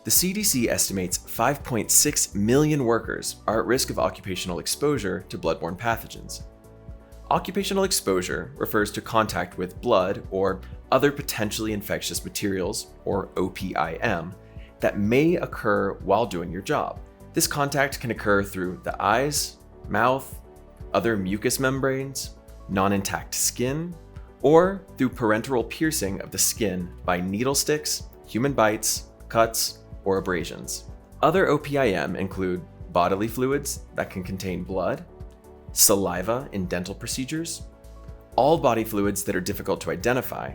The CDC estimates 5.6 million workers are at risk of occupational exposure to bloodborne pathogens. Occupational exposure refers to contact with blood or other potentially infectious materials, or OPIM, that may occur while doing your job. This contact can occur through the eyes, mouth, other mucous membranes, non-intact skin, or through parenteral piercing of the skin by needle sticks, human bites, cuts, or abrasions. Other OPIM include bodily fluids that can contain blood, saliva in dental procedures, all body fluids that are difficult to identify,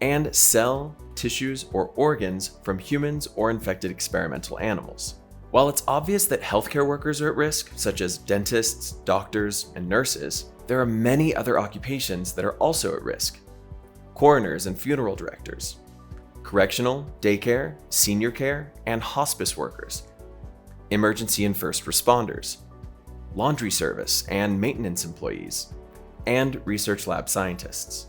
and cell, tissues, or organs from humans or infected experimental animals. While it's obvious that healthcare workers are at risk, such as dentists, doctors, and nurses, there are many other occupations that are also at risk. Coroners and funeral directors, correctional, daycare, senior care, and hospice workers, emergency and first responders, laundry service and maintenance employees, and research lab scientists.